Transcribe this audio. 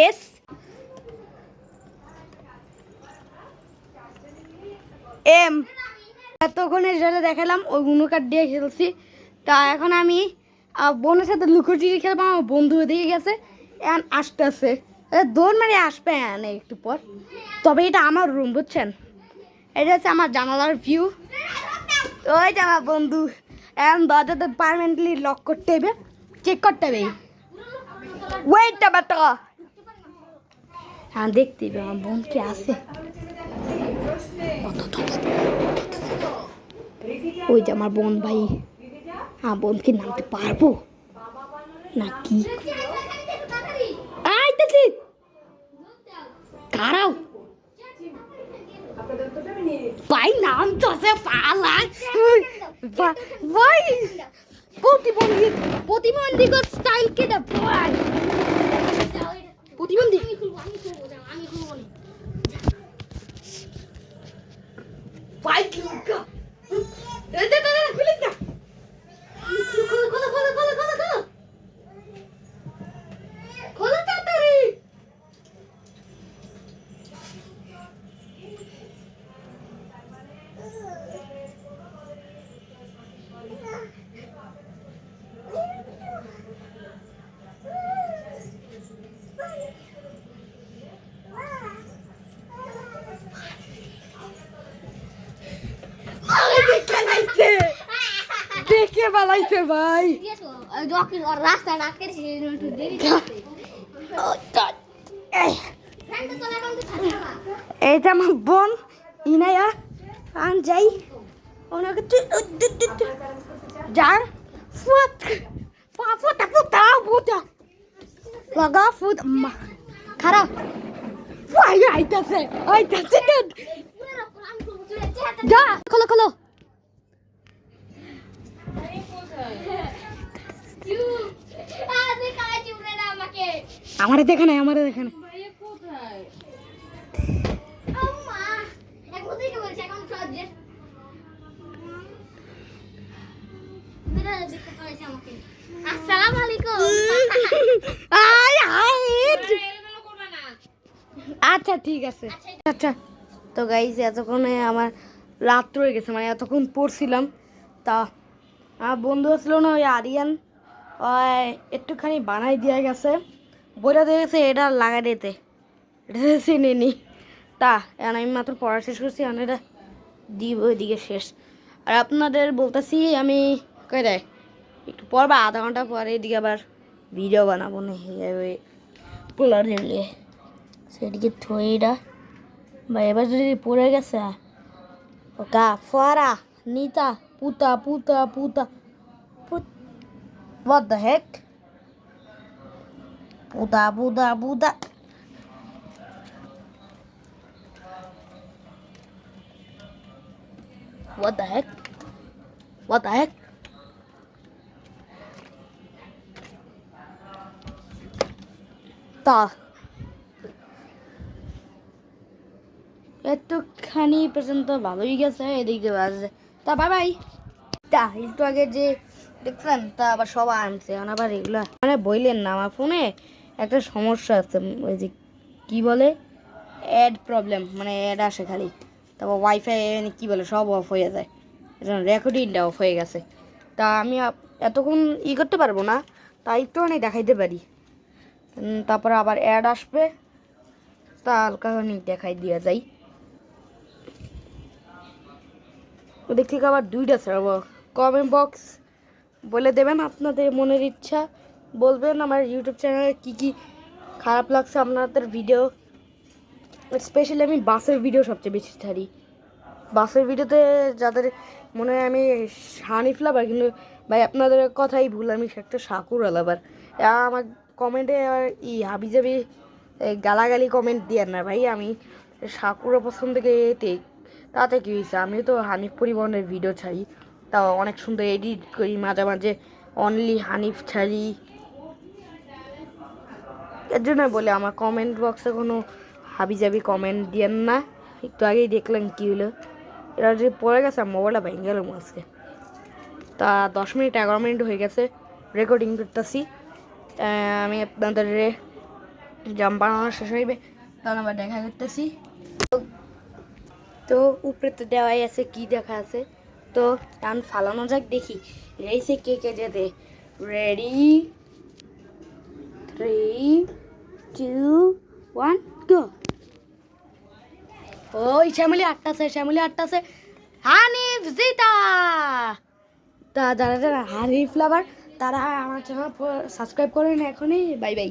S M এতক্ষণের জন্য দেখালাম ওই উনো কার্ড দিয়ে খেলছি। তা এখন আমি বোনের সাথে লুকোচুরি খেলবো। আমার বন্ধু দিকে গেছে, এখন আসতেছে, দৌড় মারে আসবে একটু পর। তবে এটা আমার রুম, বুঝছেন? এটা হচ্ছে আমার জানালার ভিউ। ওইটা আমার বন্ধু। এখন দরজাতে পারমানেন্টলি লক করতে হবে, চেক করতে হবে। ওয়েটটা বাটা, হ্যাঁ দেখতে হবে আমার বোন কি আছে। ওই যে আমার বোন ভাই, আমার বোনকে নামতে পারবো না কি? আইতেছি, দাঁড়াও ভাই, নাম তো আছে পালাই ভাই। প্রতিবন্ধী স্টাইল কেটে ভাই, প্রতিবন্ধী ভাই কি দেখে বালাইছে ভাই। এইটা আমার বোন ইনায়া, আন যাই ওনাকে যার ফুট ফুটা ফুটা ফুটা লাগা ফুট খারাপ ভাই। আইতাছে আইতাছে, যা খোলো খোলো। আমারে দেখে নাই, আমারে দেখে নাই। আচ্ছা ঠিক আছে। আচ্ছা তো গাইস, এতক্ষণে আমার রাত হয়ে গেছে, মানে এতক্ষণ পড়ছিলাম। তা আমার বন্ধু আসলো না, ওই আরিয়ান, ওই একটুখানি বানাই দিয়ে গেছে, বইটা দিয়ে গেছে এটা লাগাই দিতে, এটা চিনি নি। তা এখন আমি মাত্র পড়া শেষ করছি, এখন এটা দিব ওইদিকে শেষ। আর আপনাদের বলতেছি আমি কই দেয় একটু পর বা আধা ঘন্টা পরে এদিকে আবার ভিডিও বানাবো না পোলার নিয়ে সেদিকে থইটা বা এবার যদি পড়ে গেছে ওকা ফরা নিতা পুতা পুতা পুতা what the heck পুতা পুতা পুতা what the heck what the heck তা একটুখানি পর্যন্ত ভালোই গেছে, এদিকে বাজে। তা বাই বাই। তা একটু আগে যে দেখছেন, তা আবার সবাই আনছে, আবার এগুলো মানে বললেন না, আমার ফোনে একটা সমস্যা আছে, ওই যে কী বলে অ্যাড প্রবলেম, মানে অ্যাড আসে খালি, তারপর ওয়াইফাই কী বলে সব অফ হয়ে যায়, রেকর্ডিংটা অফ হয়ে গেছে। তা আমি এতক্ষণ করতে পারবো না, তাই একটু অনেক দেখাইতে পারি, তারপরে আবার অ্যাড আসবে, তা হালকা অনেক দেখাই দেওয়া যায়। ওদের থেকে আবার দুইটা ছাড়বো, কমেন্ট বক্স বলে দেবেন আপনাদের মনের ইচ্ছা, বলবেন আমার ইউটিউব চ্যানেলে কী কী খারাপ লাগছে আপনাদের ভিডিও। স্পেশালি আমি বাসের ভিডিও সবচেয়ে বেশি ছাড়ি। বাসের ভিডিওতে যাদের মনে হয় আমি হানিফ লাভার, কিন্তু ভাই আপনাদের কথাই ভুল, আমি একটা সাকুর লাভার। আমার কমেন্টে হাবিজাবি গালাগালি কমেন্ট দিয়ে না ভাই, আমি সাকুরা পছন্দ থেকে এতে তাতে কী হয়েছে, আমি তো হানিফ পরিবহনের ভিডিও ছাড়ি, তাও অনেক সুন্দর এডিট করি, মাঝে মাঝে অনলি হানিফ ছাড়ি। এর জন্য বলে আমার কমেন্ট বক্সে কোনো হাবিজাবি কমেন্ট দিয়েন না। একটু আগেই দেখলেন কী হলো, এরা যে পড়ে গেছে মোবাইলটা ভেঙে গেল আজকে। তা 10 মিনিট 11 মিনিট হয়ে গেছে। রেকর্ডিং করতেছি। আমি আপনাদের জাম বানানো শেষ হইবে তখন আবার দেখা করতেছি। তো উপরে তো দেওয়াই আছে, কি দেখা আছে, তো টান ফালানো যাক, দেখি রেসে কে কে যেতে। রেডি, 3, 2, 1, গো। ওই শ্যামলি আটটাছে হানিফ জিতা। তা যারা যারা হানিফ লাভার তারা আমার চ্যানেল সাবস্ক্রাইব করেন এখনই। Bye bye.